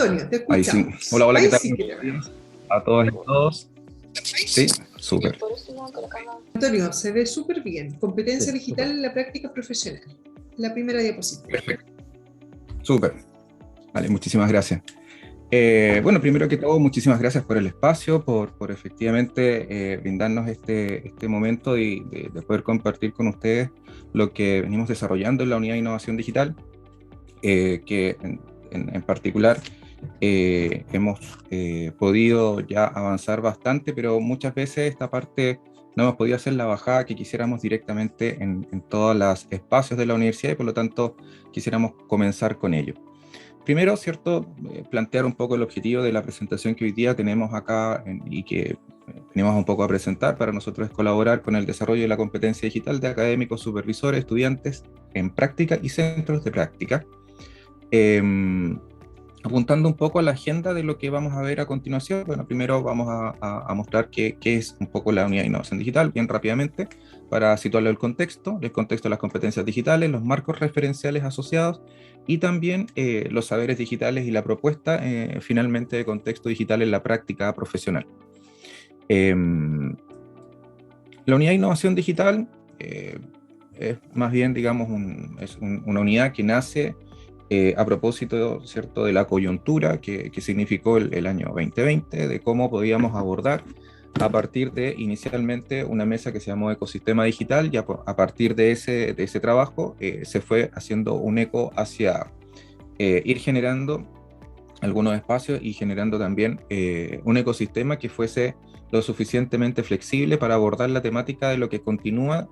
Antonio, te Ahí sí. escuchamos. Hola, hola, ¿qué Ahí tal? sí creo. A todos y todos. Sí, súper. Antonio, se ve súper bien. Sí, Competencia digital súper. en la práctica profesional. La primera diapositiva. Perfecto. Súper. Vale, muchísimas gracias. Bueno, primero que todo, muchísimas gracias por el espacio, por efectivamente brindarnos este momento de poder compartir con ustedes lo que venimos desarrollando en la Unidad de Innovación Digital, que en particular hemos podido ya avanzar bastante, pero muchas veces esta parte no hemos podido hacer la bajada que quisiéramos directamente en todos los espacios de la universidad y por lo tanto quisiéramos comenzar con ello. Primero, ¿cierto? Plantear un poco el objetivo de la presentación que hoy día tenemos acá y que venimos un poco a presentar para nosotros es colaborar con el desarrollo de la competencia digital de académicos, supervisores, estudiantes en práctica y centros de práctica. Apuntando un poco a la agenda de lo que vamos a ver a continuación. Bueno, primero vamos a mostrar qué es un poco la Unidad de Innovación Digital, bien rápidamente, para situarlo el contexto de las competencias digitales, los marcos referenciales asociados y también los saberes digitales y la propuesta finalmente de contexto digital en la práctica profesional. La Unidad de Innovación Digital es más bien, digamos, una unidad que nace a propósito, ¿cierto?, de la coyuntura que significó el año 2020, de cómo podíamos abordar a partir de inicialmente una mesa que se llamó Ecosistema Digital, y a partir de ese trabajo se fue haciendo un eco hacia ir generando algunos espacios y generando también un ecosistema que fuese lo suficientemente flexible para abordar la temática de lo que continúa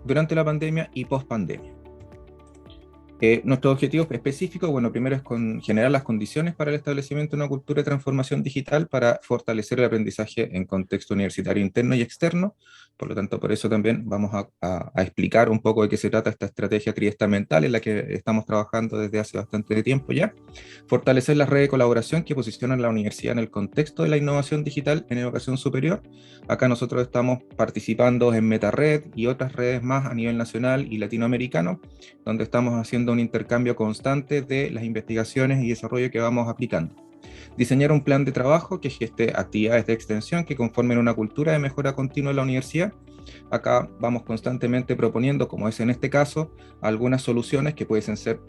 durante la pandemia y post pandemia. Nuestro objetivo específico, bueno, primero es generar las condiciones para el establecimiento de una cultura de transformación digital para fortalecer el aprendizaje en contexto universitario interno y externo. Por lo tanto, por eso también vamos a explicar un poco de qué se trata esta estrategia triestamental en la que estamos trabajando desde hace bastante tiempo ya. Fortalecer las redes de colaboración que posicionan a la universidad en el contexto de la innovación digital en educación superior. Acá nosotros estamos participando en MetaRed y otras redes más a nivel nacional y latinoamericano, donde estamos haciendo un intercambio constante de las investigaciones y desarrollo que vamos aplicando. Diseñar un plan de trabajo que geste actividades de extensión que conformen una cultura de mejora continua en la universidad. Acá vamos constantemente proponiendo, como es en este caso, algunas soluciones que pueden ser,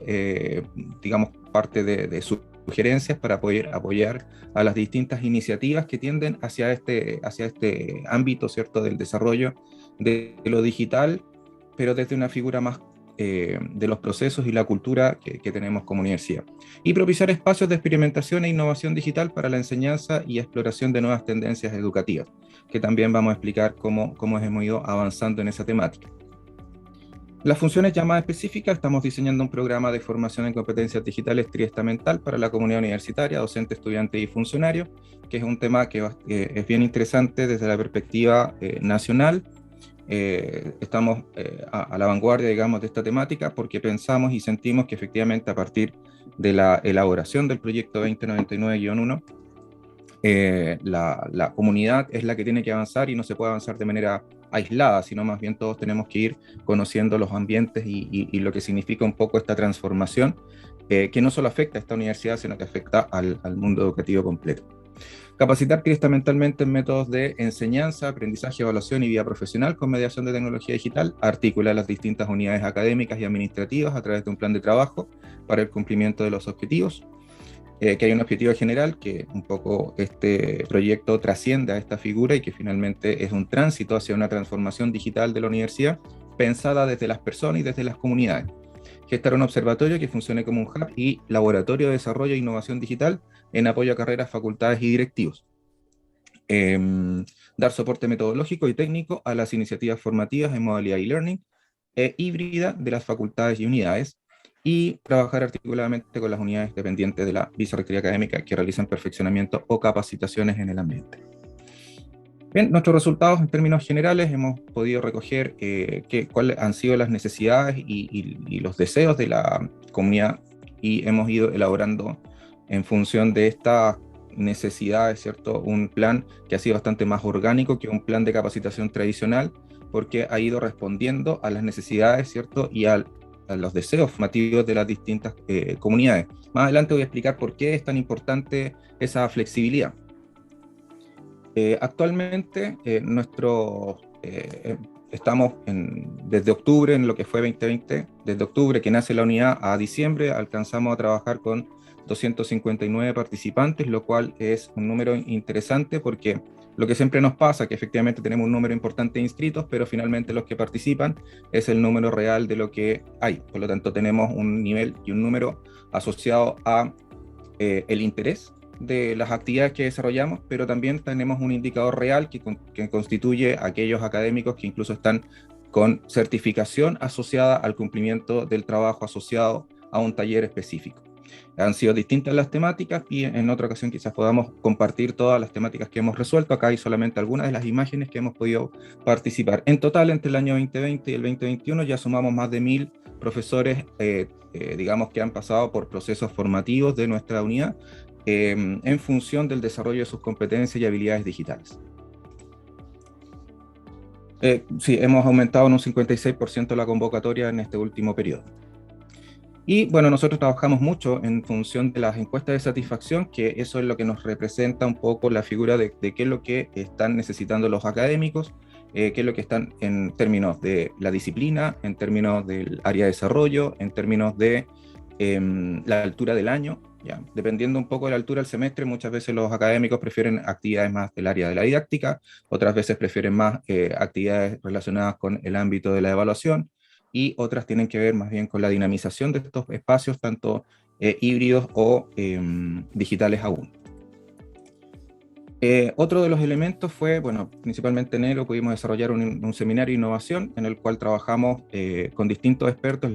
digamos, parte de sugerencias para poder apoyar a las distintas iniciativas que tienden hacia este ámbito, ¿cierto?, del desarrollo de lo digital, pero desde una figura más de los procesos y la cultura que tenemos como universidad. Y propiciar espacios de experimentación e innovación digital para la enseñanza y exploración de nuevas tendencias educativas, que también vamos a explicar cómo hemos ido avanzando en esa temática. Las funciones ya más específicas, estamos diseñando un programa de formación en competencias digitales triestamental para la comunidad universitaria, docente, estudiante y funcionario, que es un tema que es bien interesante desde la perspectiva nacional. Estamos a la vanguardia, digamos, de esta temática porque pensamos y sentimos que efectivamente a partir de la elaboración del proyecto 2099-1, la comunidad es la que tiene que avanzar y no se puede avanzar de manera aislada, sino más bien todos tenemos que ir conociendo los ambientes y lo que significa un poco esta transformación, que no solo afecta a esta universidad, sino que afecta al mundo educativo completo. Capacitar triestamentalmente en métodos de enseñanza, aprendizaje, evaluación y vida profesional con mediación de tecnología digital, articular las distintas unidades académicas y administrativas a través de un plan de trabajo para el cumplimiento de los objetivos, que hay un objetivo general, que un poco este proyecto trasciende a esta figura y que finalmente es un tránsito hacia una transformación digital de la universidad pensada desde las personas y desde las comunidades. Gestar un observatorio que funcione como un hub y laboratorio de desarrollo e innovación digital en apoyo a carreras, facultades y directivos. Dar soporte metodológico y técnico a las iniciativas formativas en modalidad e-learning híbrida de las facultades y unidades, y trabajar articuladamente con las unidades dependientes de la vicerrectoría académica que realizan perfeccionamiento o capacitaciones en el ambiente. Bien, nuestros resultados en términos generales hemos podido recoger cuáles han sido las necesidades y los deseos de la comunidad, y hemos ido elaborando en función de estas necesidades, ¿cierto?, un plan que ha sido bastante más orgánico que un plan de capacitación tradicional, porque ha ido respondiendo a las necesidades, ¿cierto?, y a a los deseos formativos de las distintas comunidades. Más adelante voy a explicar por qué es tan importante esa flexibilidad. Actualmente estamos desde octubre en lo que fue 2020, desde octubre que nace la unidad a diciembre alcanzamos a trabajar con 259 participantes, lo cual es un número interesante porque lo que siempre nos pasa, que efectivamente tenemos un número importante de inscritos, pero finalmente los que participan es el número real de lo que hay. Por lo tanto, tenemos un nivel y un número asociado a el interés de las actividades que desarrollamos, pero también tenemos un indicador real que constituye aquellos académicos que incluso están con certificación asociada al cumplimiento del trabajo asociado a un taller específico. Han sido distintas las temáticas y en otra ocasión quizás podamos compartir todas las temáticas que hemos resuelto. Acá hay solamente algunas de las imágenes que hemos podido participar. En total, entre el año 2020 y el 2021 ya sumamos más de 1000 profesores, digamos, que han pasado por procesos formativos de nuestra unidad en función del desarrollo de sus competencias y habilidades digitales. Sí, hemos aumentado en un 56% la convocatoria en este último periodo. Y bueno, nosotros trabajamos mucho en función de las encuestas de satisfacción, que eso es lo que nos representa un poco la figura de qué es lo que están necesitando los académicos, qué es lo que están en términos de la disciplina, en términos del área de desarrollo, en términos de la altura del año. Ya. Dependiendo un poco de la altura del semestre, muchas veces los académicos prefieren actividades más del área de la didáctica, otras veces prefieren más actividades relacionadas con el ámbito de la evaluación, y otras tienen que ver más bien con la dinamización de estos espacios, tanto híbridos o digitales aún. Otro de los elementos fue, bueno, principalmente en enero pudimos desarrollar un seminario de innovación en el cual trabajamos con distintos expertos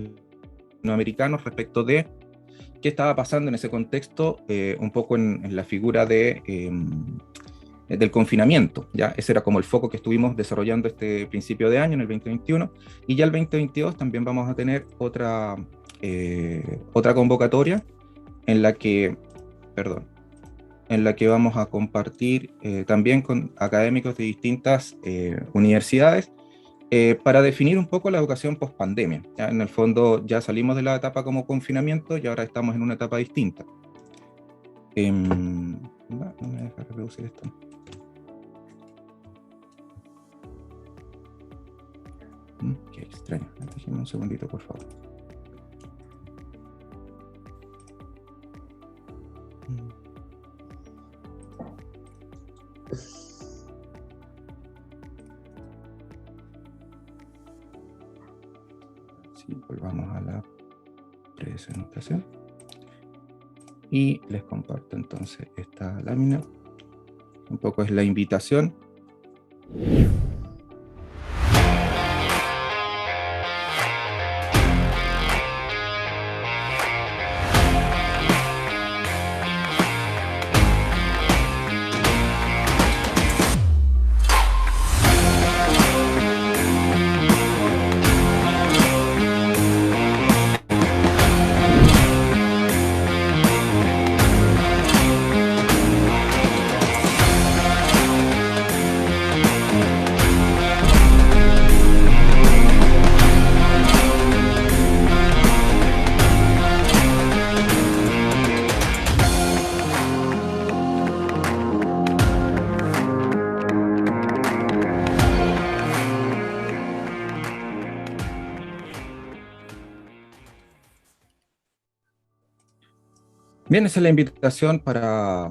latinoamericanos respecto de qué estaba pasando en ese contexto, un poco en la figura del confinamiento. ¿Ya? Ese era como el foco que estuvimos desarrollando este principio de año, en el 2021, y ya el 2022 también vamos a tener otra convocatoria en la que, vamos a compartir también con académicos de distintas universidades para definir un poco la educación post-pandemia. En el fondo ya salimos de la etapa como confinamiento y ahora estamos en una etapa distinta. No me deja reproducir esto. Qué extraño. Déjenme un segundito, por favor. Sí, volvamos a la presentación. Y les comparto entonces esta lámina. Un poco es la invitación. Bien, esa es la invitación para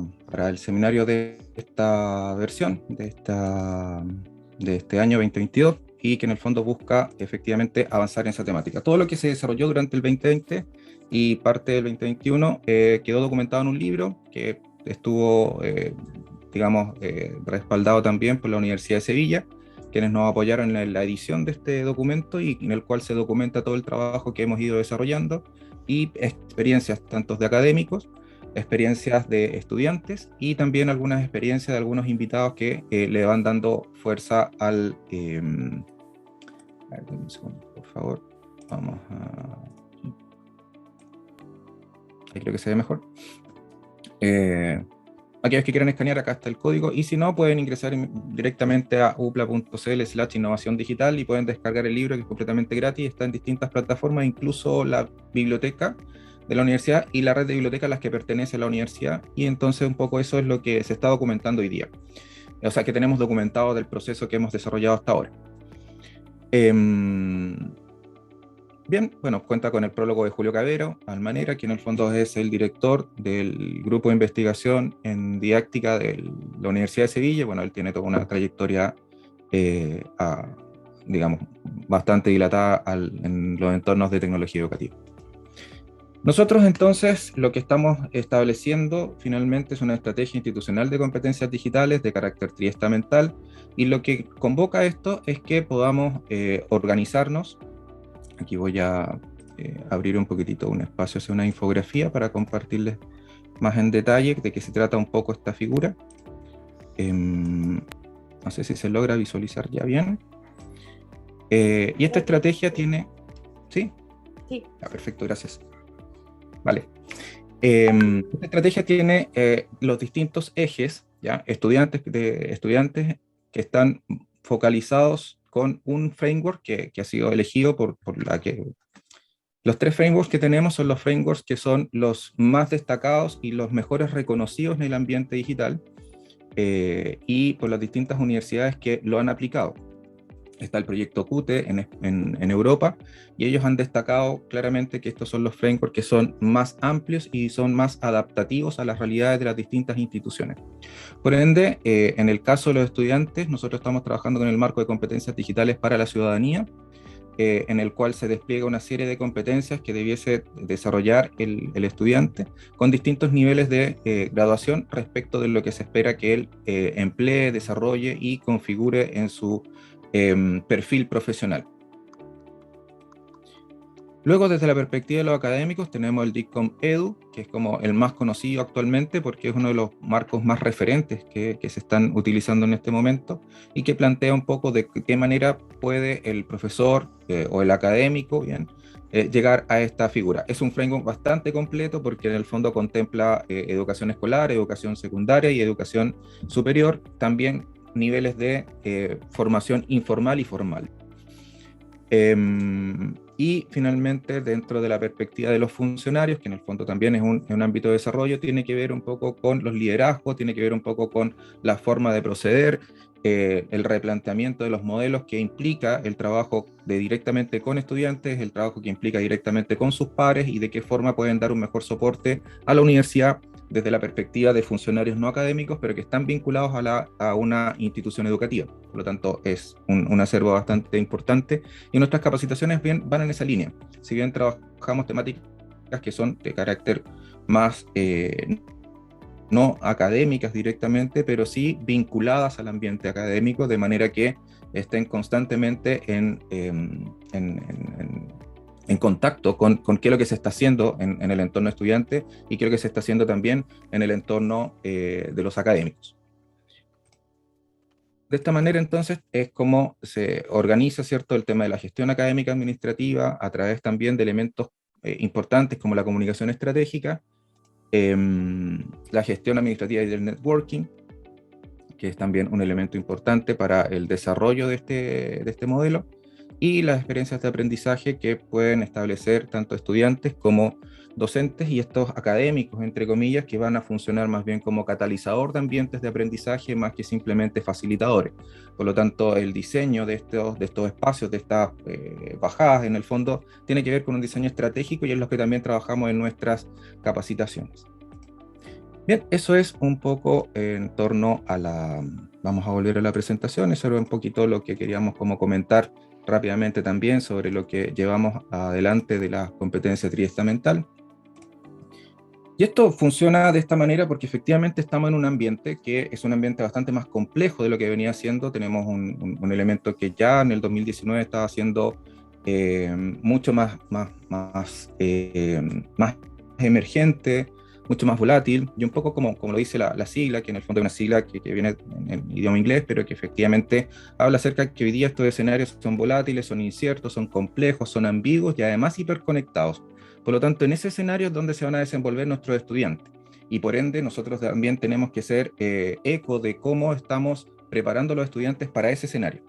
el seminario de esta versión, de este año 2022, y que en el fondo busca efectivamente avanzar en esa temática. Todo lo que se desarrolló durante el 2020 y parte del 2021 quedó documentado en un libro que estuvo, respaldado también por la Universidad de Sevilla, quienes nos apoyaron en la edición de este documento y en el cual se documenta todo el trabajo que hemos ido desarrollando y experiencias tanto de académicos, experiencias de estudiantes y también algunas experiencias de algunos invitados que le van dando fuerza al... a ver, un segundo, por favor. Vamos a... Ahí creo que se ve mejor. aquellos que quieran escanear, acá está el código, y si no, pueden ingresar directamente a upla.cl/innovación digital y pueden descargar el libro, que es completamente gratis, está en distintas plataformas, incluso la biblioteca de la universidad y la red de bibliotecas a las que pertenece la universidad, y entonces un poco eso es lo que se está documentando hoy día. O sea, que tenemos documentado del proceso que hemos desarrollado hasta ahora. Bien, bueno, cuenta con el prólogo de Julio Cavero Almanera, que en el fondo es el director del grupo de investigación en didáctica de la Universidad de Sevilla. Bueno, él tiene toda una trayectoria, digamos, bastante dilatada en los entornos de tecnología educativa. Nosotros entonces lo que estamos estableciendo finalmente es una estrategia institucional de competencias digitales de carácter triestamental, y lo que convoca esto es que podamos organizarnos. Aquí voy a abrir un poquitito un espacio hacia una infografía para compartirles más en detalle de qué se trata un poco esta figura. No sé si se logra visualizar ya bien. Y esta estrategia tiene... ¿Sí? Sí. Perfecto, gracias. Vale. Esta estrategia tiene los distintos ejes, ¿ya? Estudiantes que están focalizados con un framework que ha sido elegido por la que... Los 3 frameworks que tenemos son los frameworks que son los más destacados y los mejores reconocidos en el ambiente digital, y por las distintas universidades que lo han aplicado. Está el proyecto Qt en Europa, y ellos han destacado claramente que estos son los frameworks que son más amplios y son más adaptativos a las realidades de las distintas instituciones. Por ende, en el caso de los estudiantes, nosotros estamos trabajando con el marco de competencias digitales para la ciudadanía, en el cual se despliega una serie de competencias que debiese desarrollar el estudiante con distintos niveles de graduación respecto de lo que se espera que él emplee, desarrolle y configure en su perfil profesional. Luego, desde la perspectiva de los académicos, tenemos el DICOM Edu, que es como el más conocido actualmente porque es uno de los marcos más referentes que se están utilizando en este momento, y que plantea un poco de qué manera puede el profesor o el académico llegar a esta figura. Es un framework bastante completo porque en el fondo contempla educación escolar, educación secundaria y educación superior, también niveles de formación informal y formal. Y finalmente, dentro de la perspectiva de los funcionarios, que en el fondo también es un ámbito de desarrollo, tiene que ver un poco con los liderazgos, tiene que ver un poco con la forma de proceder, el replanteamiento de los modelos que implica el trabajo directamente con estudiantes, el trabajo que implica directamente con sus pares, y de qué forma pueden dar un mejor soporte a la universidad desde la perspectiva de funcionarios no académicos, pero que están vinculados a una institución educativa. Por lo tanto, es un acervo bastante importante, y nuestras capacitaciones van en esa línea. Si bien trabajamos temáticas que son de carácter más no académicas directamente, pero sí vinculadas al ambiente académico, de manera que estén constantemente en contacto con qué es lo que se está haciendo en el entorno estudiante, y qué es lo que se está haciendo también en el entorno de los académicos. De esta manera, entonces, es como se organiza, ¿cierto?, el tema de la gestión académica administrativa a través también de elementos importantes como la comunicación estratégica, la gestión administrativa y del networking, que es también un elemento importante para el desarrollo de este modelo, y las experiencias de aprendizaje que pueden establecer tanto estudiantes como docentes y estos académicos, entre comillas, que van a funcionar más bien como catalizador de ambientes de aprendizaje más que simplemente facilitadores. Por lo tanto, el diseño de estos espacios, de estas bajadas, en el fondo, tiene que ver con un diseño estratégico, y es lo que también trabajamos en nuestras capacitaciones. Bien, eso es un poco en torno a vamos a volver a la presentación. Eso era un poquito lo que queríamos como comentar rápidamente también sobre lo que llevamos adelante de la competencia triestamental. Y esto funciona de esta manera porque efectivamente estamos en un ambiente que es un ambiente bastante más complejo de lo que venía siendo. Tenemos un elemento que ya en el 2019 estaba siendo mucho más emergente, mucho más volátil, y un poco como lo dice la sigla, que en el fondo es una sigla que viene en idioma inglés, pero que efectivamente habla acerca de que hoy día estos escenarios son volátiles, son inciertos, son complejos, son ambiguos y además hiperconectados. Por lo tanto, en ese escenario es donde se van a desenvolver nuestros estudiantes. y por ende nosotros también tenemos que ser eco de cómo estamos preparando a los estudiantes para ese escenario.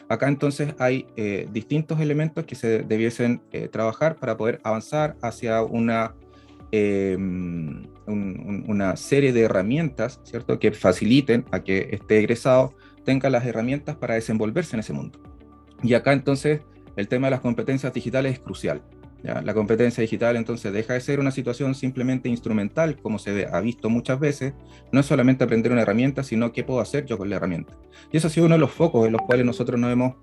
Acá entonces hay distintos elementos que se debiesen trabajar para poder avanzar hacia una serie de herramientas, ¿cierto?, que faciliten a que este egresado tenga las herramientas para desenvolverse en ese mundo. Y acá entonces el tema de las competencias digitales es crucial. ¿Ya? La competencia digital entonces deja de ser una situación simplemente instrumental, como ha visto muchas veces, no es solamente aprender una herramienta, sino qué puedo hacer yo con la herramienta. Y eso ha sido uno de los focos en los cuales nosotros nos hemos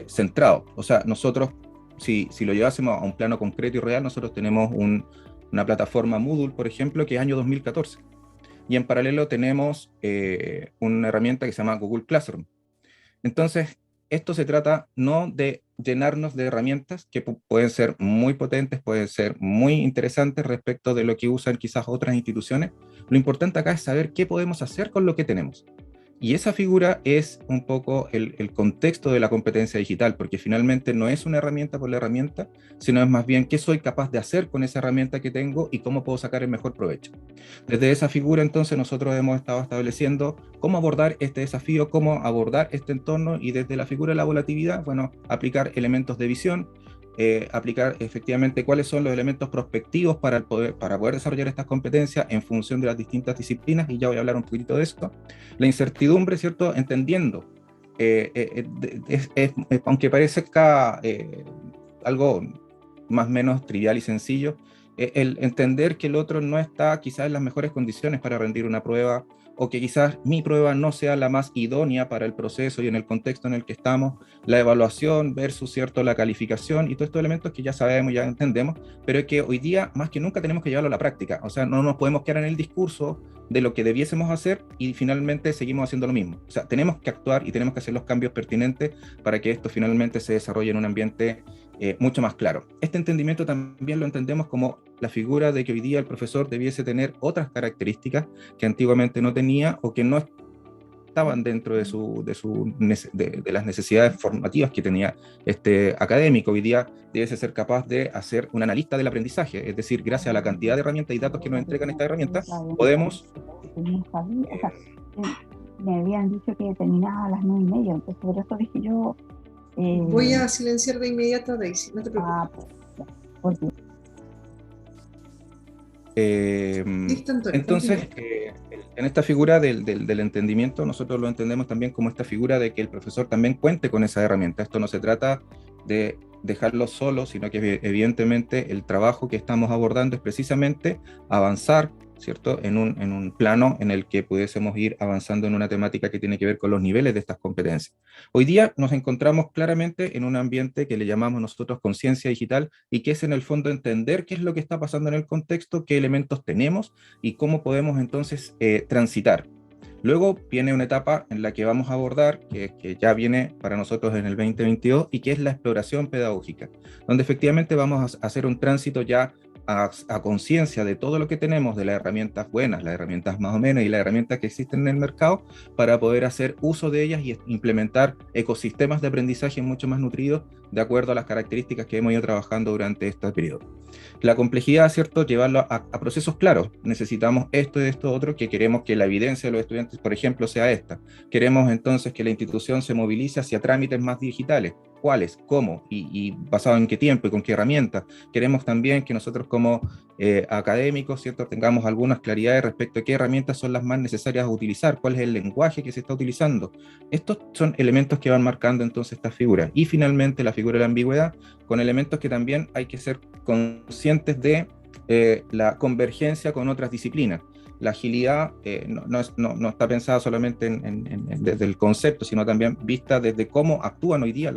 centrado. O sea, nosotros, si lo llevásemos a un plano concreto y real, nosotros tenemos una plataforma Moodle, por ejemplo, que es año 2014. Y en paralelo tenemos una herramienta que se llama Google Classroom. Entonces, esto se trata no de llenarnos de herramientas que pueden ser muy potentes, pueden ser muy interesantes respecto de lo que usan quizás otras instituciones. Lo importante acá es saber qué podemos hacer con lo que tenemos. Y esa figura es un poco el contexto de la competencia digital, porque finalmente no es una herramienta por la herramienta, sino es más bien qué soy capaz de hacer con esa herramienta que tengo y cómo puedo sacar el mejor provecho. Desde esa figura entonces nosotros hemos estado estableciendo cómo abordar este desafío, cómo abordar este entorno, y desde la figura de la volatilidad, bueno, aplicar elementos de visión, aplicar efectivamente cuáles son los elementos prospectivos para poder desarrollar estas competencias en función de las distintas disciplinas, y ya voy a hablar un poquito de esto. La incertidumbre, ¿cierto? Entendiendo, aunque parezca algo más o menos trivial y sencillo, el entender que el otro no está quizás en las mejores condiciones para rendir una prueba, o que quizás mi prueba no sea la más idónea para el proceso y en el contexto en el que estamos, la evaluación versus, ¿cierto?, la calificación y todos estos elementos que ya sabemos, ya entendemos, pero es que hoy día más que nunca tenemos que llevarlo a la práctica. O sea, no nos podemos quedar en el discurso de lo que debiésemos hacer y finalmente seguimos haciendo lo mismo. O sea, tenemos que actuar y tenemos que hacer los cambios pertinentes para que esto finalmente se desarrolle en un ambiente mucho más claro. Este entendimiento también lo entendemos como la figura de que hoy día el profesor debiese tener otras características que antiguamente no tenía o que no estaban dentro de las necesidades formativas que tenía este académico. Hoy día debe ser capaz de hacer un analista del aprendizaje, es decir, gracias a la cantidad de herramientas y datos que nos entregan estas herramientas, podemos... Me habían dicho que terminaba a las 9:30, entonces por eso dije yo... Voy a silenciar de inmediato a Daisy, no te preocupes. Por ti. Listo, Antonio, entonces, en esta figura del entendimiento, nosotros lo entendemos también como esta figura de que el profesor también cuente con esa herramienta. Esto no se trata de dejarlo solo, sino que evidentemente el trabajo que estamos abordando es precisamente avanzar, ¿cierto?, en un plano en el que pudiésemos ir avanzando en una temática que tiene que ver con los niveles de estas competencias. Hoy día nos encontramos claramente en un ambiente que le llamamos nosotros conciencia digital, y que es en el fondo entender qué es lo que está pasando en el contexto, qué elementos tenemos y cómo podemos entonces transitar. Luego viene una etapa en la que vamos a abordar, que ya viene para nosotros en el 2022, y que es la exploración pedagógica, donde efectivamente vamos a hacer un tránsito ya a conciencia de todo lo que tenemos, de las herramientas buenas, las herramientas más o menos y las herramientas que existen en el mercado, para poder hacer uso de ellas y implementar ecosistemas de aprendizaje mucho más nutridos de acuerdo a las características que hemos ido trabajando durante este periodo. La complejidad, ¿cierto?, llevarlo a procesos claros. Necesitamos esto y esto otro, que queremos que la evidencia de los estudiantes, por ejemplo, sea esta. Queremos entonces que la institución se movilice hacia trámites más digitales. ¿Cuáles? ¿Cómo? Y basado en qué tiempo y con qué herramientas. Queremos también que nosotros como académicos, ¿cierto?, tengamos algunas claridades respecto a qué herramientas son las más necesarias a utilizar, cuál es el lenguaje que se está utilizando. Estos son elementos que van marcando entonces esta figura. Y finalmente la figura de la ambigüedad, con elementos que también hay que ser conscientes de la convergencia con otras disciplinas. La agilidad no está pensada solamente desde el concepto, sino también vista desde cómo actúan hoy día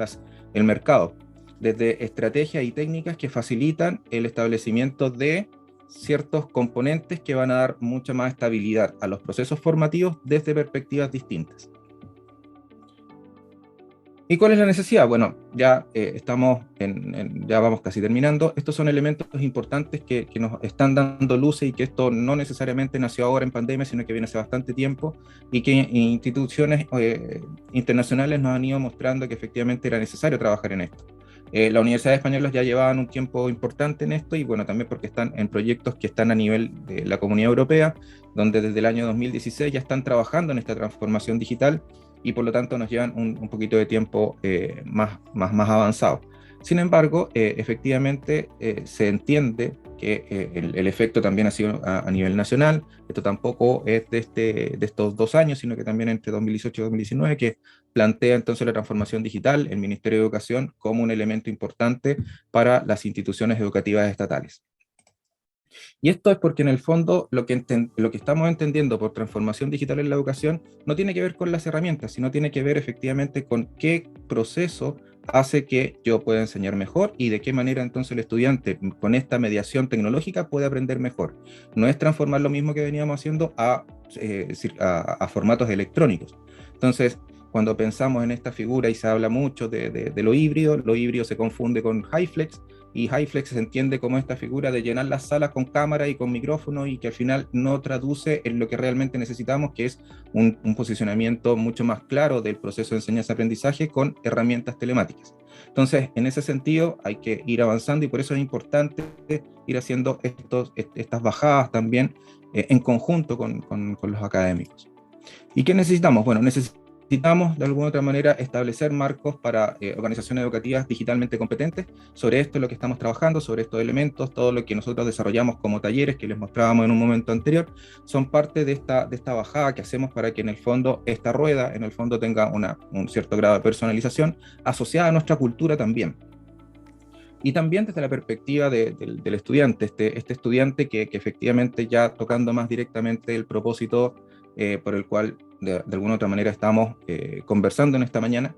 el mercado, desde estrategias y técnicas que facilitan el establecimiento de ciertos componentes que van a dar mucha más estabilidad a los procesos formativos desde perspectivas distintas. ¿Y cuál es la necesidad? Bueno, ya ya vamos casi terminando. Estos son elementos importantes que nos están dando luces, y que esto no necesariamente nació ahora en pandemia, sino que viene hace bastante tiempo, y que instituciones internacionales nos han ido mostrando que efectivamente era necesario trabajar en esto. Las universidades españolas ya llevaban un tiempo importante en esto y bueno, también porque están en proyectos que están a nivel de la Comunidad Europea, donde desde el año 2016 ya están trabajando en esta transformación digital y por lo tanto nos llevan un poquito de tiempo más avanzado. Sin embargo, efectivamente se entiende que el efecto también ha sido a nivel nacional. Esto tampoco es de estos 2 años, sino que también entre 2018 y 2019, que plantea entonces la transformación digital, el Ministerio de Educación, como un elemento importante para las instituciones educativas estatales. Y esto es porque en el fondo lo que estamos entendiendo por transformación digital en la educación no tiene que ver con las herramientas, sino tiene que ver efectivamente con qué proceso hace que yo pueda enseñar mejor y de qué manera entonces el estudiante con esta mediación tecnológica puede aprender mejor. No es transformar lo mismo que veníamos haciendo a formatos electrónicos. Entonces, cuando pensamos en esta figura y se habla mucho de lo híbrido se confunde con HyFlex, y HyFlex se entiende como esta figura de llenar las salas con cámara y con micrófono y que al final no traduce en lo que realmente necesitamos, que es un posicionamiento mucho más claro del proceso de enseñanza-aprendizaje con herramientas telemáticas. Entonces, en ese sentido hay que ir avanzando y por eso es importante ir haciendo estas bajadas también en conjunto con los académicos. ¿Y qué necesitamos? Bueno, necesitamos de alguna otra manera establecer marcos para organizaciones educativas digitalmente competentes. Sobre esto es lo que estamos trabajando, sobre estos elementos, todo lo que nosotros desarrollamos como talleres que les mostrábamos en un momento anterior, son parte de esta bajada que hacemos para que en el fondo esta rueda en el fondo tenga un cierto grado de personalización asociada a nuestra cultura también. Y también desde la perspectiva del estudiante, este estudiante que efectivamente ya tocando más directamente el propósito por el cual de alguna otra manera estamos conversando en esta mañana,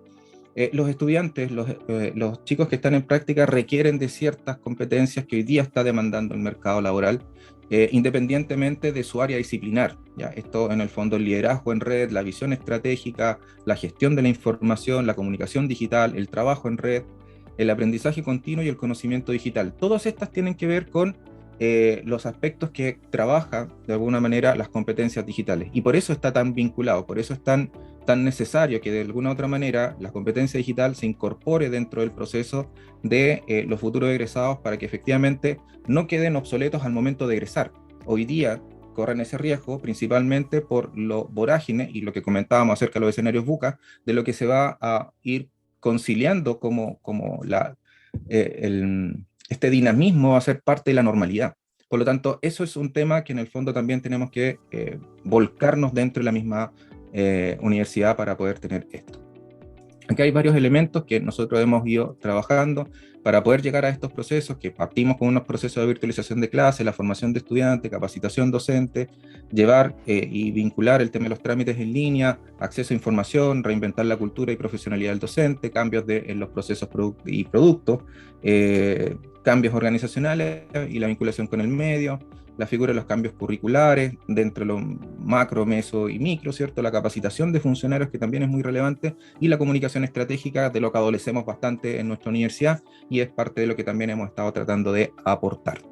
los estudiantes, los chicos que están en práctica requieren de ciertas competencias que hoy día está demandando el mercado laboral, independientemente de su área disciplinar. ¿Ya? Esto en el fondo el liderazgo en red, la visión estratégica, la gestión de la información, la comunicación digital, el trabajo en red, el aprendizaje continuo y el conocimiento digital. Todas estas tienen que ver con los aspectos que trabajan de alguna manera las competencias digitales. Y por eso está tan vinculado, por eso es tan necesario que de alguna otra manera la competencia digital se incorpore dentro del proceso de los futuros egresados para que efectivamente no queden obsoletos al momento de egresar. Hoy día corren ese riesgo principalmente por lo vorágine y lo que comentábamos acerca de los escenarios VUCA, de lo que se va a ir conciliando como este dinamismo va a ser parte de la normalidad. Por lo tanto, eso es un tema que en el fondo también tenemos que volcarnos dentro de la misma universidad para poder tener esto. Aquí hay varios elementos que nosotros hemos ido trabajando para poder llegar a estos procesos, que partimos con unos procesos de virtualización de clases, la formación de estudiantes, capacitación docente, llevar y vincular el tema de los trámites en línea, acceso a información, reinventar la cultura y profesionalidad del docente, cambios en los procesos y productos, cambios organizacionales y la vinculación con el medio, la figura de los cambios curriculares, dentro de los macro, meso y micro, ¿cierto? La capacitación de funcionarios, que también es muy relevante, y la comunicación estratégica, de lo que adolecemos bastante en nuestra universidad, y es parte de lo que también hemos estado tratando de aportar.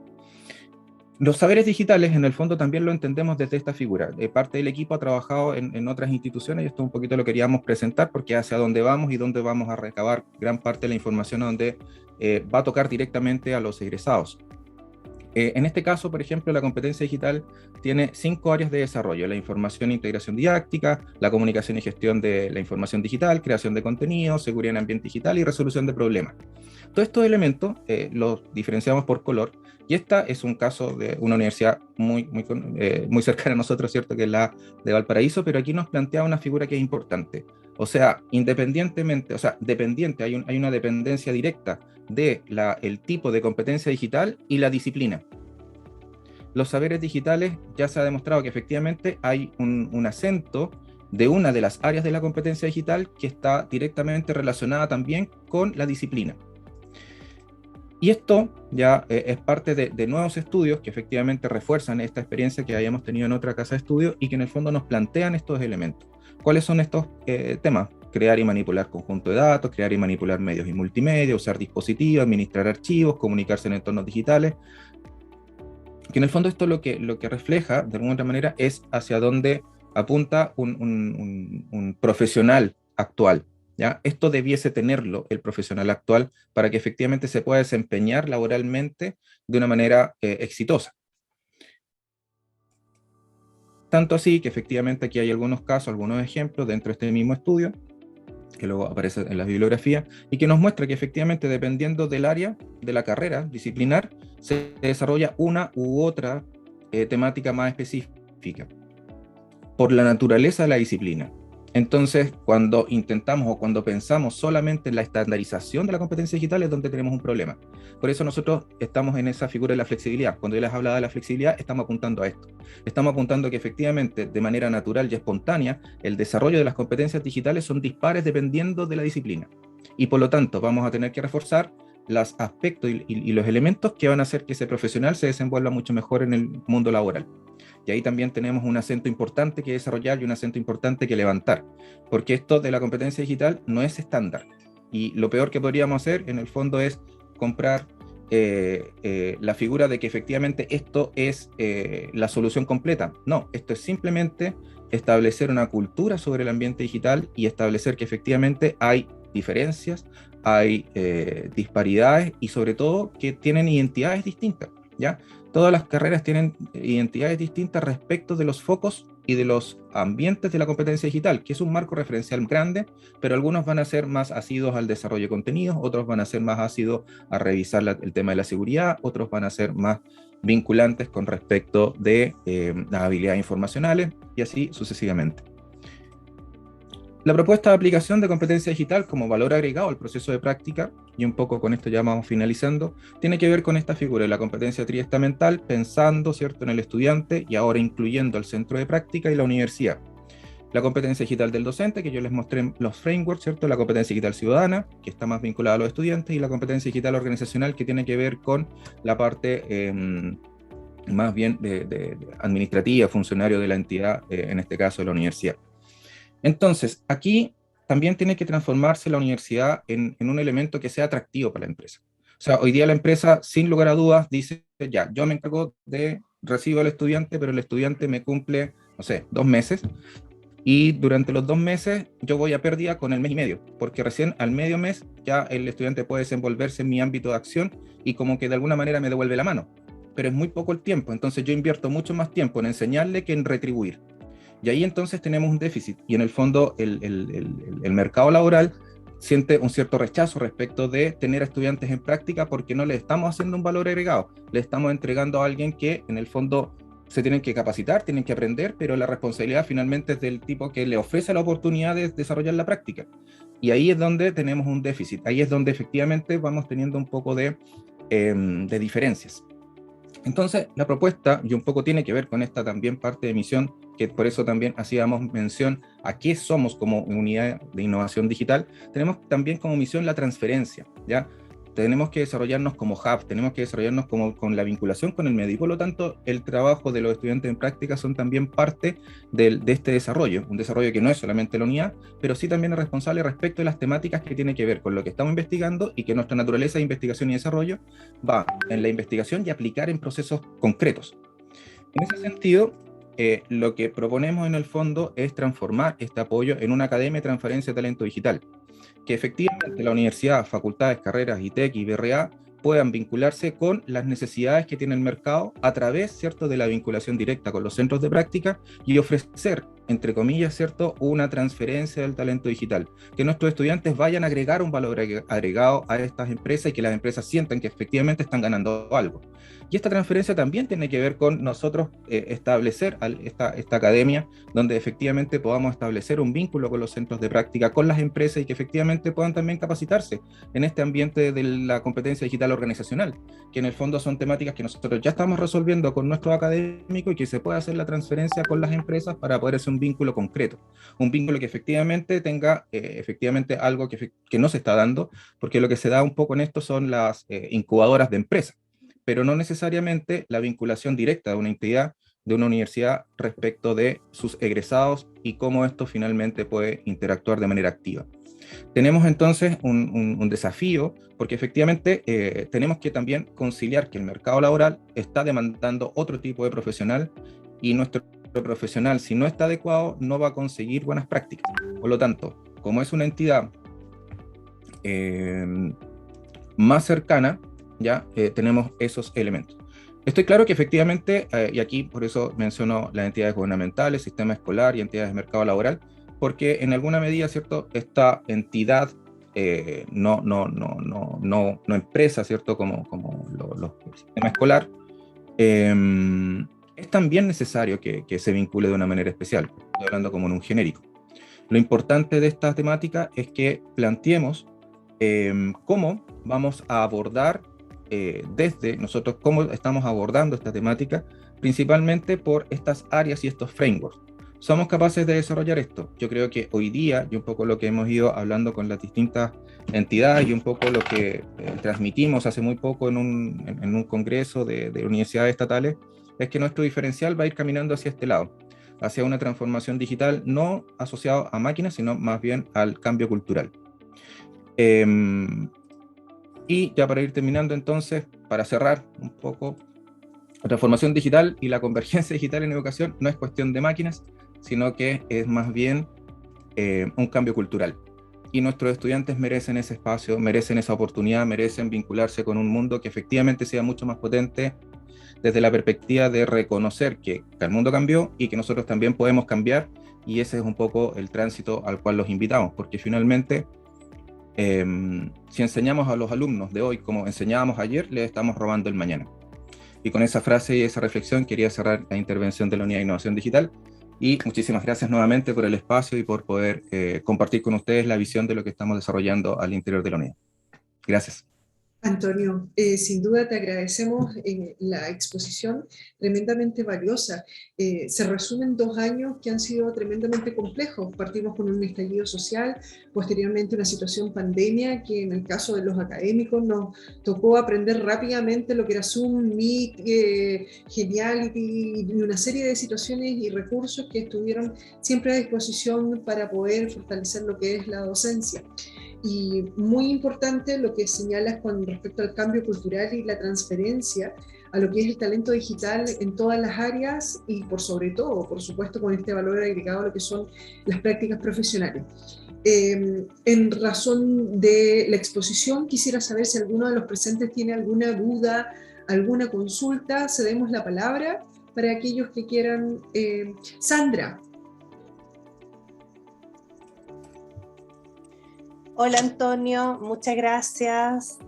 Los saberes digitales, en el fondo, también lo entendemos desde esta figura. Parte del equipo ha trabajado en otras instituciones, y esto un poquito lo queríamos presentar, porque hacia dónde vamos y dónde vamos a recabar gran parte de la información, donde va a tocar directamente a los egresados. En este caso, por ejemplo, la competencia digital tiene 5 áreas de desarrollo: la información e integración didáctica, la comunicación y gestión de la información digital, creación de contenido, seguridad en ambiente digital y resolución de problemas. Todos estos elementos los diferenciamos por color, y esta es un caso de una universidad muy cercana a nosotros, ¿cierto?, que es la de Valparaíso, pero aquí nos plantea una figura que es importante. O sea, independientemente, o sea, dependiente, hay una dependencia directa del tipo de competencia digital y la disciplina. Los saberes digitales ya se ha demostrado que efectivamente hay un acento de una de las áreas de la competencia digital que está directamente relacionada también con la disciplina. Y esto ya es parte de nuevos estudios que efectivamente refuerzan esta experiencia que habíamos tenido en otra casa de estudio y que en el fondo nos plantean estos elementos. ¿Cuáles son estos temas? Crear y manipular conjunto de datos, crear y manipular medios y multimedia, usar dispositivos, administrar archivos, comunicarse en entornos digitales. Que en el fondo esto lo que refleja, de alguna otra manera, es hacia dónde apunta un profesional actual. ¿ya? Esto debiese tenerlo el profesional actual para que efectivamente se pueda desempeñar laboralmente de una manera exitosa. Tanto así que efectivamente aquí hay algunos casos, algunos ejemplos dentro de este mismo estudio, que luego aparece en la bibliografía, y que nos muestra que efectivamente dependiendo del área, de la carrera disciplinar, se desarrolla una u otra temática más específica, por la naturaleza de la disciplina. Entonces, cuando intentamos o cuando pensamos solamente en la estandarización de la competencia digital es donde tenemos un problema. Por eso nosotros estamos en esa figura de la flexibilidad. Cuando yo les hablaba de la flexibilidad, estamos apuntando a esto. Estamos apuntando a que efectivamente, de manera natural y espontánea, el desarrollo de las competencias digitales son dispares dependiendo de la disciplina. Y por lo tanto, vamos a tener que reforzar los aspectos y los elementos que van a hacer que ese profesional se desenvuelva mucho mejor en el mundo laboral. Y ahí también tenemos un acento importante que desarrollar y un acento importante que levantar, porque esto de la competencia digital no es estándar. Y lo peor que podríamos hacer, en el fondo, es comprar la figura de que efectivamente esto es la solución completa. No, esto es simplemente establecer una cultura sobre el ambiente digital y establecer que efectivamente hay diferencias, hay disparidades y sobre todo que tienen identidades distintas, ¿ya? Todas las carreras tienen identidades distintas respecto de los focos y de los ambientes de la competencia digital, que es un marco referencial grande, pero algunos van a ser más asiduos al desarrollo de contenidos, otros van a ser más asiduos a revisar el tema de la seguridad, otros van a ser más vinculantes con respecto de las habilidades informacionales y así sucesivamente. La propuesta de aplicación de competencia digital como valor agregado al proceso de práctica, y un poco con esto ya vamos finalizando, tiene que ver con esta figura de la competencia triestamental, pensando, ¿cierto?, en el estudiante y ahora incluyendo el centro de práctica y la universidad. La competencia digital del docente, que yo les mostré los frameworks, ¿cierto? La competencia digital ciudadana, que está más vinculada a los estudiantes, y la competencia digital organizacional, que tiene que ver con la parte más bien de administrativa, funcionario de la entidad, en este caso de la universidad. Entonces, aquí también tiene que transformarse la universidad en un elemento que sea atractivo para la empresa. O sea, hoy día la empresa, sin lugar a dudas, dice, ya, yo me encargo de recibo al estudiante, pero el estudiante me cumple, no sé, 2 meses, y durante los 2 meses yo voy a pérdida con el mes y medio, porque recién al medio mes ya el estudiante puede desenvolverse en mi ámbito de acción y como que de alguna manera me devuelve la mano. Pero es muy poco el tiempo, entonces yo invierto mucho más tiempo en enseñarle que en retribuir. Y ahí entonces tenemos un déficit y en el fondo el mercado laboral siente un cierto rechazo respecto de tener a estudiantes en práctica porque no le estamos haciendo un valor agregado, le estamos entregando a alguien que en el fondo se tienen que capacitar, tienen que aprender, pero la responsabilidad finalmente es del tipo que le ofrece la oportunidad de desarrollar la práctica. Y ahí es donde tenemos un déficit, ahí es donde efectivamente vamos teniendo un poco de diferencias. Entonces, la propuesta, y un poco tiene que ver con esta también parte de misión, que por eso también hacíamos mención a qué somos como unidad de innovación digital, tenemos también como misión la transferencia, ¿ya? Tenemos que desarrollarnos como hub, tenemos que desarrollarnos con la vinculación con el medio, y por lo tanto el trabajo de los estudiantes en práctica son también parte de este desarrollo, un desarrollo que no es solamente la unidad, pero sí también es responsable respecto de las temáticas que tienen que ver con lo que estamos investigando y que nuestra naturaleza de investigación y desarrollo va en la investigación y aplicar en procesos concretos. En ese sentido, lo que proponemos en el fondo es transformar este apoyo en una academia de transferencia de talento digital, que efectivamente la universidad, facultades, carreras, ITEC y BRA puedan vincularse con las necesidades que tiene el mercado a través, ¿cierto?, de la vinculación directa con los centros de práctica y ofrecer, entre comillas, ¿cierto?, una transferencia del talento digital, que nuestros estudiantes vayan a agregar un valor agregado a estas empresas y que las empresas sientan que efectivamente están ganando algo. Y esta transferencia también tiene que ver con nosotros establecer esta academia donde efectivamente podamos establecer un vínculo con los centros de práctica, con las empresas y que efectivamente puedan también capacitarse en este ambiente de la competencia digital organizacional, que en el fondo son temáticas que nosotros ya estamos resolviendo con nuestros académicos y que se puede hacer la transferencia con las empresas para poder hacer un vínculo concreto, un vínculo que efectivamente tenga efectivamente algo que no se está dando, porque lo que se da un poco en esto son las incubadoras de empresas, pero no necesariamente la vinculación directa de una entidad, de una universidad respecto de sus egresados y cómo esto finalmente puede interactuar de manera activa. Tenemos entonces un desafío porque efectivamente tenemos que también conciliar que el mercado laboral está demandando otro tipo de profesional y nuestro profesional, si no está adecuado, no va a conseguir buenas prácticas. Por lo tanto, como es una entidad más cercana, ya tenemos esos elementos. Estoy claro que efectivamente, y aquí por eso menciono las entidades gubernamentales, sistema escolar y entidades de mercado laboral, porque en alguna medida, ¿cierto?, esta entidad, no empresa, ¿cierto?, como el sistema escolar, es también necesario que se vincule de una manera especial, estoy hablando como en un genérico. Lo importante de esta temática es que planteemos cómo vamos a abordar desde nosotros, cómo estamos abordando esta temática, principalmente por estas áreas y estos frameworks. ¿Somos capaces de desarrollar esto? Yo creo que hoy día, y un poco lo que hemos ido hablando con las distintas entidades, y un poco lo que transmitimos hace muy poco en un congreso de universidades estatales, es que nuestro diferencial va a ir caminando hacia este lado, hacia una transformación digital no asociada a máquinas, sino más bien al cambio cultural. Y ya para ir terminando entonces, para cerrar un poco, la transformación digital y la convergencia digital en educación no es cuestión de máquinas, sino que es más bien un cambio cultural. Y nuestros estudiantes merecen ese espacio, merecen esa oportunidad, merecen vincularse con un mundo que efectivamente sea mucho más potente desde la perspectiva de reconocer que el mundo cambió y que nosotros también podemos cambiar, y ese es un poco el tránsito al cual los invitamos, porque finalmente si enseñamos a los alumnos de hoy como enseñábamos ayer, les estamos robando el mañana. Y con esa frase y esa reflexión quería cerrar la intervención de la Unidad de Innovación Digital, y muchísimas gracias nuevamente por el espacio y por poder compartir con ustedes la visión de lo que estamos desarrollando al interior de la unidad. Gracias. Antonio, sin duda te agradecemos la exposición tremendamente valiosa. Se resumen 2 años que han sido tremendamente complejos. Partimos con un estallido social, posteriormente una situación pandemia que en el caso de los académicos nos tocó aprender rápidamente lo que era Zoom, Meet, Geniality y una serie de situaciones y recursos que estuvieron siempre a disposición para poder fortalecer lo que es la docencia. Y muy importante lo que señalas con respecto al cambio cultural y la transferencia a lo que es el talento digital en todas las áreas y por sobre todo, por supuesto, con este valor agregado a lo que son las prácticas profesionales. En razón de la exposición, quisiera saber si alguno de los presentes tiene alguna duda, alguna consulta. Cedemos la palabra para aquellos que quieran. Sandra. Hola Antonio, muchas gracias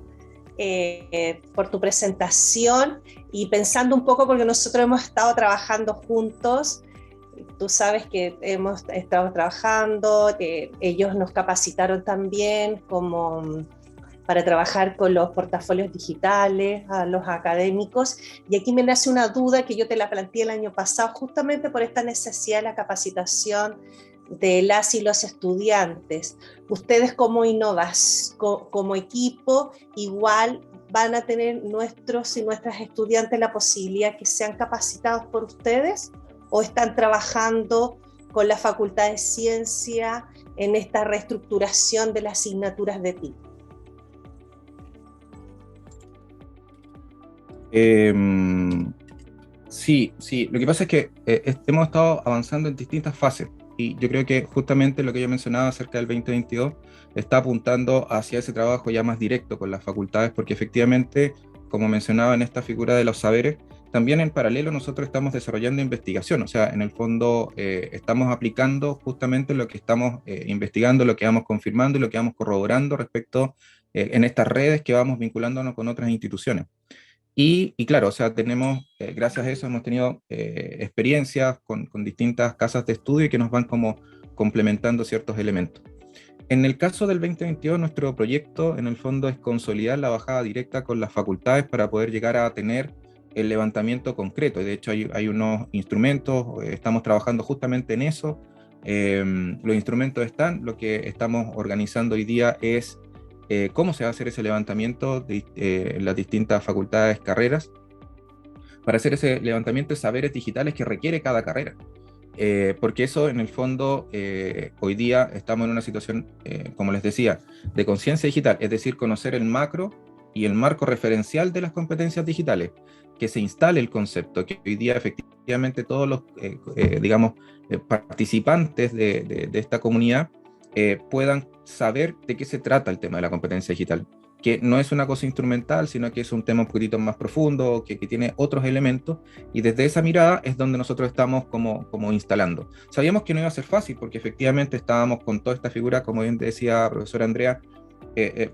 por tu presentación, y pensando un poco, porque nosotros hemos estado trabajando juntos, tú sabes que hemos estado trabajando, ellos nos capacitaron también para trabajar con los portafolios digitales a los académicos, y aquí me nace una duda que yo te la planteé el año pasado, justamente por esta necesidad de la capacitación de las y los estudiantes. Ustedes como Innovas, como equipo, igual van a tener nuestros y nuestras estudiantes la posibilidad que sean capacitados por ustedes, o están trabajando con la Facultad de Ciencia en esta reestructuración de las asignaturas de TIC. Sí, lo que pasa es que hemos estado avanzando en distintas fases. Y yo creo que justamente lo que yo mencionaba acerca del 2022 está apuntando hacia ese trabajo ya más directo con las facultades, porque efectivamente, como mencionaba en esta figura de los saberes, también en paralelo nosotros estamos desarrollando investigación, o sea, en el fondo estamos aplicando justamente lo que estamos investigando, lo que vamos confirmando y lo que vamos corroborando respecto en estas redes que vamos vinculándonos con otras instituciones. Y claro, o sea, gracias a eso hemos tenido experiencias con distintas casas de estudio que nos van como complementando ciertos elementos. En el caso del 2022, nuestro proyecto en el fondo es consolidar la bajada directa con las facultades para poder llegar a tener el levantamiento concreto. De hecho, hay unos instrumentos, estamos trabajando justamente en eso. Los instrumentos están, lo que estamos organizando hoy día es cómo se va a hacer ese levantamiento en las distintas facultades, carreras, para hacer ese levantamiento de saberes digitales que requiere cada carrera. Porque eso en el fondo, hoy día estamos en una situación, como les decía, de conciencia digital, es decir, conocer el macro y el marco referencial de las competencias digitales, que se instale el concepto, que hoy día efectivamente todos los, participantes de esta comunidad puedan saber de qué se trata el tema de la competencia digital, que no es una cosa instrumental, sino que es un tema un poquitito más profundo, que tiene otros elementos, y desde esa mirada es donde nosotros estamos como instalando. Sabíamos que no iba a ser fácil, porque efectivamente estábamos con toda esta figura, como bien decía profesora Andrea,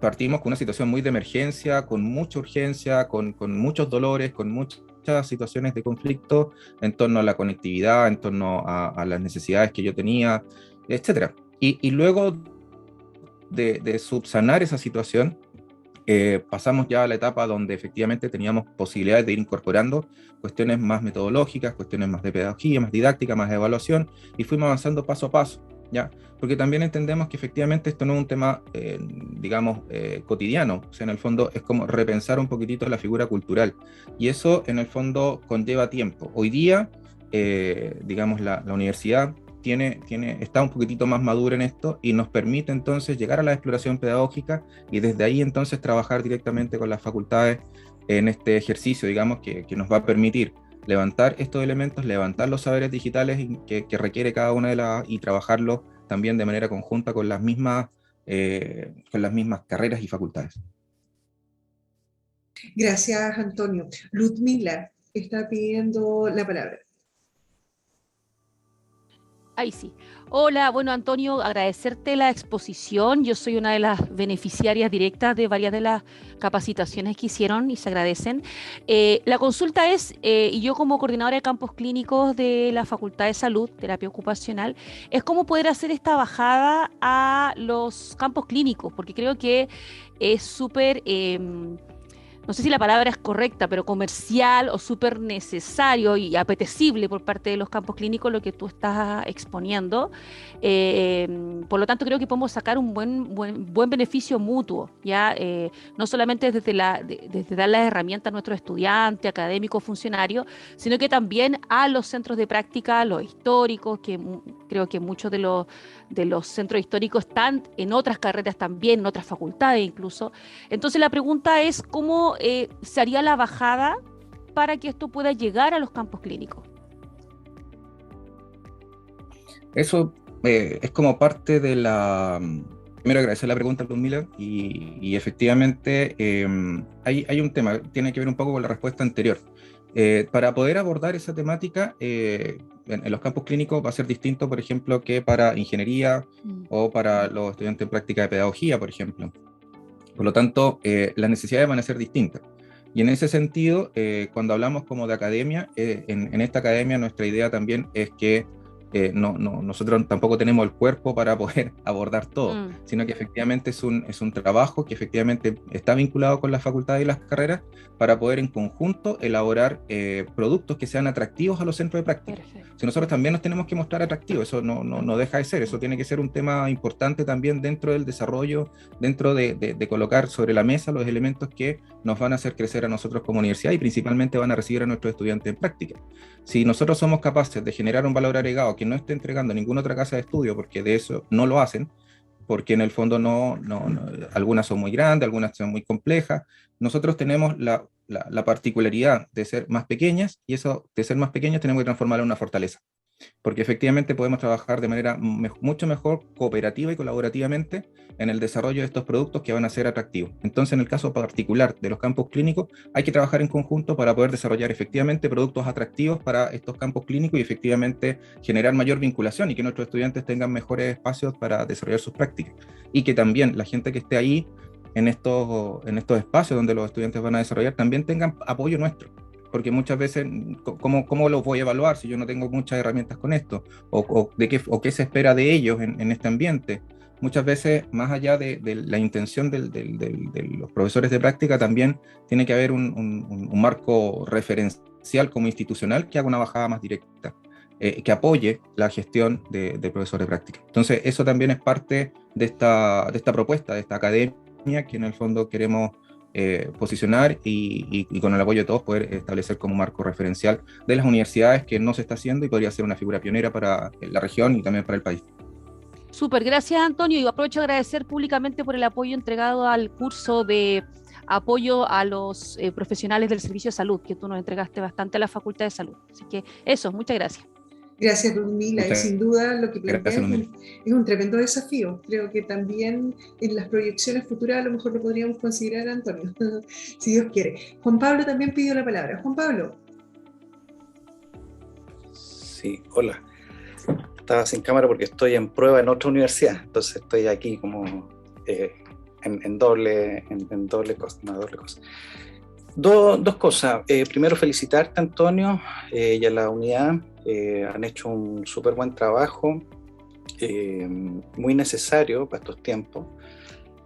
partimos con una situación muy de emergencia, con mucha urgencia, con muchos dolores, con muchas situaciones de conflicto en torno a la conectividad, en torno a las necesidades que yo tenía, etcétera. Y luego de subsanar esa situación, pasamos ya a la etapa donde efectivamente teníamos posibilidades de ir incorporando cuestiones más metodológicas, cuestiones más de pedagogía, más didáctica, más de evaluación, y fuimos avanzando paso a paso, ¿ya? Porque también entendemos que efectivamente esto no es un tema, digamos, cotidiano, o sea, en el fondo es como repensar un poquitito la figura cultural, y eso en el fondo conlleva tiempo. Hoy día, digamos, la universidad está un poquitito más madura en esto y nos permite entonces llegar a la exploración pedagógica y desde ahí entonces trabajar directamente con las facultades en este ejercicio, digamos, que nos va a permitir levantar estos elementos, levantar los saberes digitales que requiere cada una de las y trabajarlos también de manera conjunta con las mismas carreras y facultades. Gracias, Antonio. Ludmila está pidiendo la palabra. Ahí sí. Hola, bueno, Antonio, agradecerte la exposición. Yo soy una de las beneficiarias directas de varias de las capacitaciones que hicieron y se agradecen. La consulta es, y yo como coordinadora de campos clínicos de la Facultad de Salud, Terapia Ocupacional, es cómo poder hacer esta bajada a los campos clínicos, porque creo que es súper... no sé si la palabra es correcta, pero comercial o súper necesario y apetecible por parte de los campos clínicos lo que tú estás exponiendo. Por lo tanto, creo que podemos sacar un buen beneficio mutuo, ¿ya? No solamente desde dar las herramientas a nuestros estudiantes, académicos, funcionarios, sino que también a los centros de práctica, los históricos, que creo que muchos de los centros históricos están en otras carreras también, en otras facultades incluso. Entonces la pregunta es cómo se haría la bajada para que esto pueda llegar a los campos clínicos. Eso es como parte de la... Primero agradecer la pregunta, Ludmila, y efectivamente hay un tema, tiene que ver un poco con la respuesta anterior. Para poder abordar esa temática en los campos clínicos va a ser distinto, por ejemplo, que para ingeniería o para los estudiantes en práctica de pedagogía, por ejemplo. Por lo tanto, las necesidades van a ser distintas. Y en ese sentido, cuando hablamos como de academia, en esta academia nuestra idea también es que nosotros tampoco tenemos el cuerpo para poder abordar todo, sino que efectivamente es un trabajo que efectivamente está vinculado con las facultades y las carreras para poder en conjunto elaborar productos que sean atractivos a los centros de práctica. Perfecto. Si nosotros también nos tenemos que mostrar atractivos, eso no deja de ser, eso tiene que ser un tema importante también dentro del desarrollo, dentro de colocar sobre la mesa los elementos que nos van a hacer crecer a nosotros como universidad y principalmente van a recibir a nuestros estudiantes en práctica. Si nosotros somos capaces de generar un valor agregado que no esté entregando ninguna otra casa de estudio, porque de eso no lo hacen, porque en el fondo algunas son muy grandes, algunas son muy complejas, nosotros tenemos la particularidad de ser más pequeñas, y eso de ser más pequeñas tenemos que transformarla en una fortaleza, porque efectivamente podemos trabajar de manera mucho mejor cooperativa y colaborativamente en el desarrollo de estos productos que van a ser atractivos. Entonces, en el caso particular de los campos clínicos, hay que trabajar en conjunto para poder desarrollar efectivamente productos atractivos para estos campos clínicos y efectivamente generar mayor vinculación y que nuestros estudiantes tengan mejores espacios para desarrollar sus prácticas. Y que también la gente que esté ahí en estos espacios donde los estudiantes van a desarrollar también tengan apoyo nuestro. Porque muchas veces, ¿cómo los voy a evaluar si yo no tengo muchas herramientas con esto? ¿O qué se espera de ellos en este ambiente? Muchas veces, más allá de la intención de los profesores de práctica, también tiene que haber un marco referencial como institucional que haga una bajada más directa, que apoye la gestión de profesores de práctica. Entonces, eso también es parte de esta propuesta, de esta academia que en el fondo queremos posicionar y con el apoyo de todos poder establecer como marco referencial de las universidades, que no se está haciendo y podría ser una figura pionera para la región y también para el país. Súper, gracias Antonio, y aprovecho a agradecer públicamente por el apoyo entregado al curso de apoyo a los profesionales del servicio de salud, que tú nos entregaste bastante a la Facultad de Salud. Así que eso, muchas gracias. Gracias, Ludmila. Y sin duda lo que planteas es un tremendo desafío. Creo que también en las proyecciones futuras a lo mejor lo podríamos considerar, Antonio, si Dios quiere. Juan Pablo también pidió la palabra. Juan Pablo. Sí, hola. Estaba sin cámara porque estoy en prueba en otra universidad, entonces estoy aquí como en doble cosa. Dos cosas. Primero, felicitarte, Antonio, y a la unidad. Han hecho un súper buen trabajo, muy necesario para estos tiempos.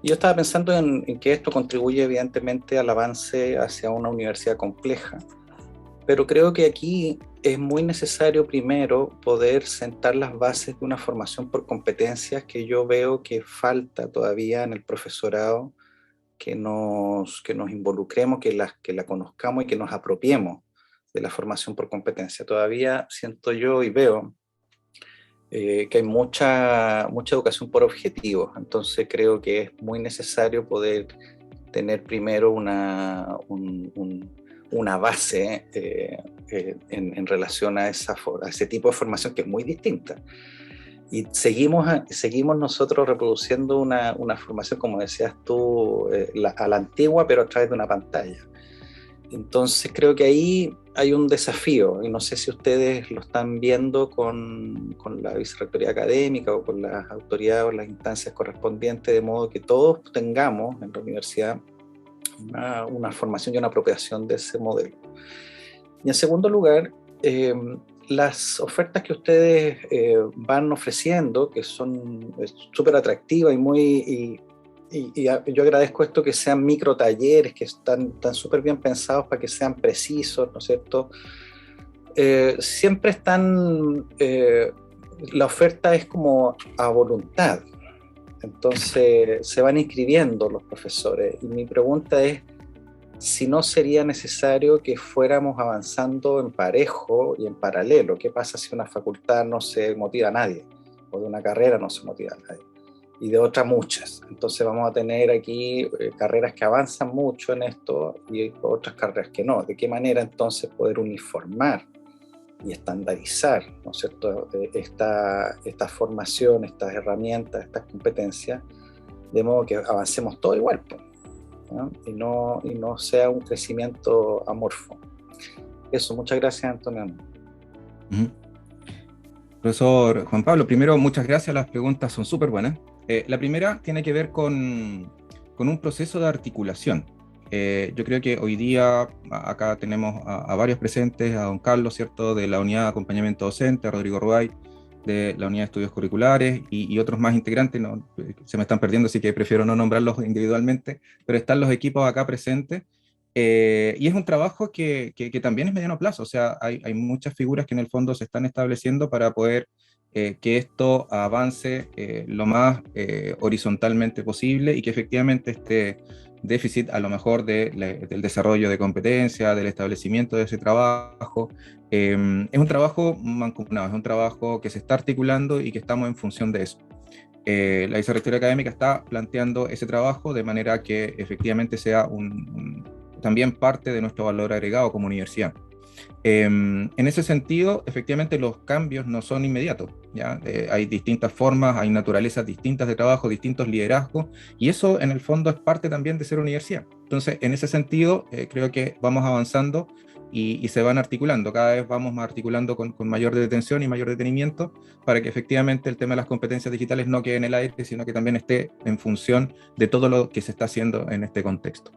Yo estaba pensando en que esto contribuye evidentemente al avance hacia una universidad compleja, pero creo que aquí es muy necesario primero poder sentar las bases de una formación por competencias que yo veo que falta todavía en el profesorado, que nos involucremos, que la conozcamos y que nos apropiemos de la formación por competencia. Todavía siento yo y veo que hay mucha educación por objetivos, entonces creo que es muy necesario poder tener primero una base en relación a ese tipo de formación que es muy distinta. Y seguimos nosotros reproduciendo una formación, como decías tú, a la antigua, pero a través de una pantalla. Entonces creo que ahí hay un desafío, y no sé si ustedes lo están viendo con la vicerrectoría académica o con las autoridades o las instancias correspondientes, de modo que todos tengamos en la universidad una formación y una apropiación de ese modelo. Y en segundo lugar, las ofertas que ustedes van ofreciendo, que son súper atractivas y yo agradezco esto, que sean micro talleres, que están súper bien pensados para que sean precisos, ¿no es cierto? Siempre están, la oferta es como a voluntad, entonces se van inscribiendo los profesores, y mi pregunta es si no sería necesario que fuéramos avanzando en parejo y en paralelo. ¿Qué pasa si una facultad no se motiva a nadie, o de una carrera no se motiva a nadie, y de otras muchas? Entonces vamos a tener aquí carreras que avanzan mucho en esto y otras carreras que no. ¿De qué manera entonces poder uniformar y estandarizar, ¿no es cierto?, esta formación, estas herramientas, estas competencias, de modo que avancemos todo igual, ¿no? Y no sea un crecimiento amorfo. Eso, muchas gracias, Antonio. Profesor Juan Pablo, primero, muchas gracias, las preguntas son súper buenas. La primera tiene que ver con un proceso de articulación. Yo creo que hoy día acá tenemos a varios presentes, a don Carlos, ¿cierto?, de la unidad de acompañamiento docente, a Rodrigo Ruay, de la unidad de estudios curriculares, y otros más integrantes, se me están perdiendo, así que prefiero no nombrarlos individualmente, pero están los equipos acá presentes, y es un trabajo que también es mediano plazo. O sea, hay muchas figuras que en el fondo se están estableciendo para poder que esto avance lo más horizontalmente posible, y que efectivamente este déficit a lo mejor del desarrollo de competencia, del establecimiento de ese trabajo, es un trabajo mancomunado, es un trabajo que se está articulando y que estamos en función de eso. La vicerrectoría académica está planteando ese trabajo de manera que efectivamente sea también parte de nuestro valor agregado como universidad. En ese sentido, efectivamente los cambios no son inmediatos, ¿ya? Hay distintas formas, hay naturalezas distintas de trabajo, distintos liderazgos, y eso en el fondo es parte también de ser universidad. Entonces, en ese sentido, creo que vamos avanzando y se van articulando, cada vez vamos articulando con mayor detención y mayor detenimiento, para que efectivamente el tema de las competencias digitales no quede en el aire, sino que también esté en función de todo lo que se está haciendo en este contexto.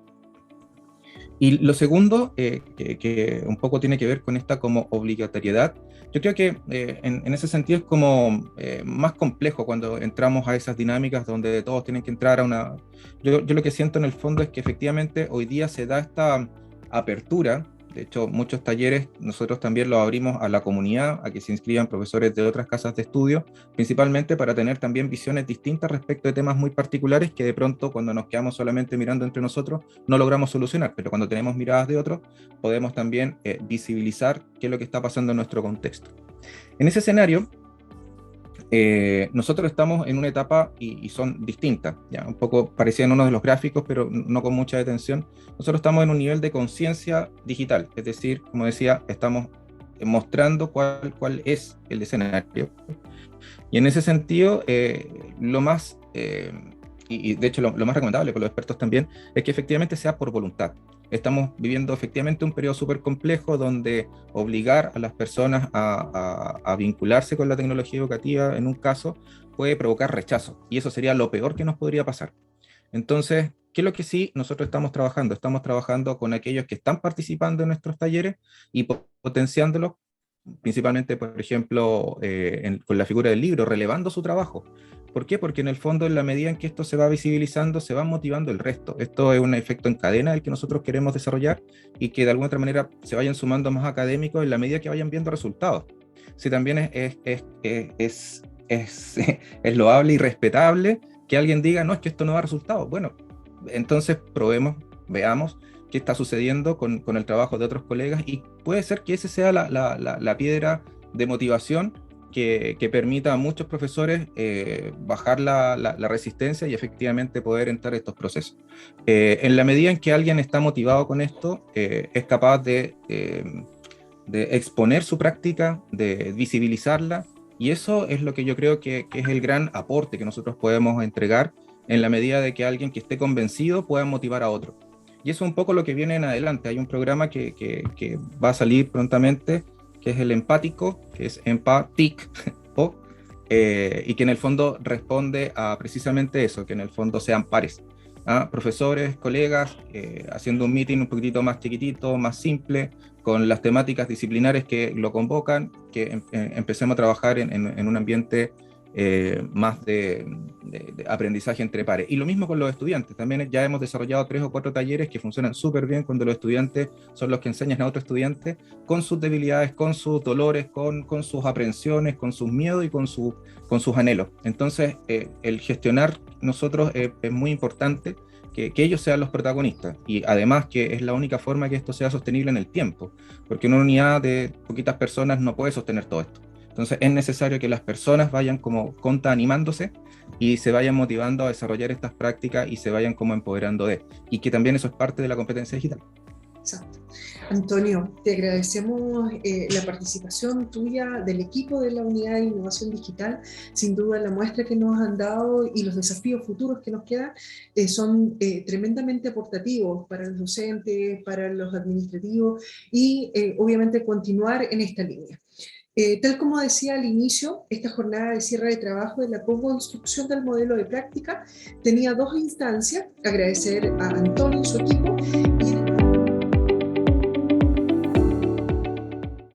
Y lo segundo, que un poco tiene que ver con esta como obligatoriedad, yo creo que en ese sentido es como más complejo cuando entramos a esas dinámicas donde todos tienen que entrar a una... Yo lo que siento en el fondo es que efectivamente hoy día se da esta apertura. De hecho, muchos talleres nosotros también los abrimos a la comunidad, a que se inscriban profesores de otras casas de estudio, principalmente para tener también visiones distintas respecto de temas muy particulares que de pronto, cuando nos quedamos solamente mirando entre nosotros, no logramos solucionar, pero cuando tenemos miradas de otros, podemos también visibilizar qué es lo que está pasando en nuestro contexto. En ese escenario, nosotros estamos en una etapa, y son distintas, ya un poco parecía en uno de los gráficos, pero no con mucha detención. Nosotros estamos en un nivel de conciencia digital, es decir, como decía, estamos mostrando cuál es el escenario. Y en ese sentido, lo más, y de hecho lo más recomendable con los expertos también, es que efectivamente sea por voluntad. Estamos viviendo efectivamente un periodo súper complejo donde obligar a las personas a vincularse con la tecnología educativa, en un caso, puede provocar rechazo. Y eso sería lo peor que nos podría pasar. Entonces, ¿qué es lo que sí nosotros estamos trabajando? Estamos trabajando con aquellos que están participando en nuestros talleres y potenciándolos, principalmente, por ejemplo, con la figura del libro, relevando su trabajo. ¿Por qué? Porque en el fondo, en la medida en que esto se va visibilizando, se va motivando el resto. Esto es un efecto en cadena del que nosotros queremos desarrollar y que de alguna otra manera se vayan sumando más académicos en la medida que vayan viendo resultados. Sí, también es loable y respetable que alguien diga, no, es que esto no da resultados. Bueno, entonces probemos, veamos qué está sucediendo con el trabajo de otros colegas y puede ser que ese sea la piedra de motivación que permita a muchos profesores bajar la resistencia y efectivamente poder entrar a estos procesos. En la medida en que alguien está motivado con esto, es capaz de exponer su práctica, de visibilizarla, y eso es lo que yo creo que es el gran aporte que nosotros podemos entregar en la medida de que alguien que esté convencido pueda motivar a otro. Y eso es un poco lo que viene en adelante. Hay un programa que va a salir prontamente, que es el empático, que es Empatic, y que en el fondo responde a precisamente eso, que en el fondo sean pares. Profesores, colegas, haciendo un meeting un poquitito más chiquitito, más simple, con las temáticas disciplinares que lo convocan, que empecemos a trabajar en un ambiente más de aprendizaje entre pares. Y lo mismo con los estudiantes. También ya hemos desarrollado 3 o 4 talleres que funcionan súper bien cuando los estudiantes son los que enseñan a otros estudiantes con sus debilidades, con sus dolores, con sus aprensiones, con sus miedos y con sus anhelos. Entonces, el gestionar nosotros es muy importante que ellos sean los protagonistas, y además que es la única forma que esto sea sostenible en el tiempo, porque una unidad de poquitas personas no puede sostener todo esto. Entonces es necesario que las personas vayan como animándose y se vayan motivando a desarrollar estas prácticas y se vayan como empoderando y que también eso es parte de la competencia digital. Exacto. Antonio, te agradecemos la participación tuya del equipo de la Unidad de Innovación Digital. Sin duda la muestra que nos han dado y los desafíos futuros que nos quedan son tremendamente aportativos para los docentes, para los administrativos y obviamente continuar en esta línea. Tal como decía al inicio, esta jornada de cierre de trabajo de la co-construcción del modelo de práctica tenía 2 instancias: agradecer a Antonio y su equipo y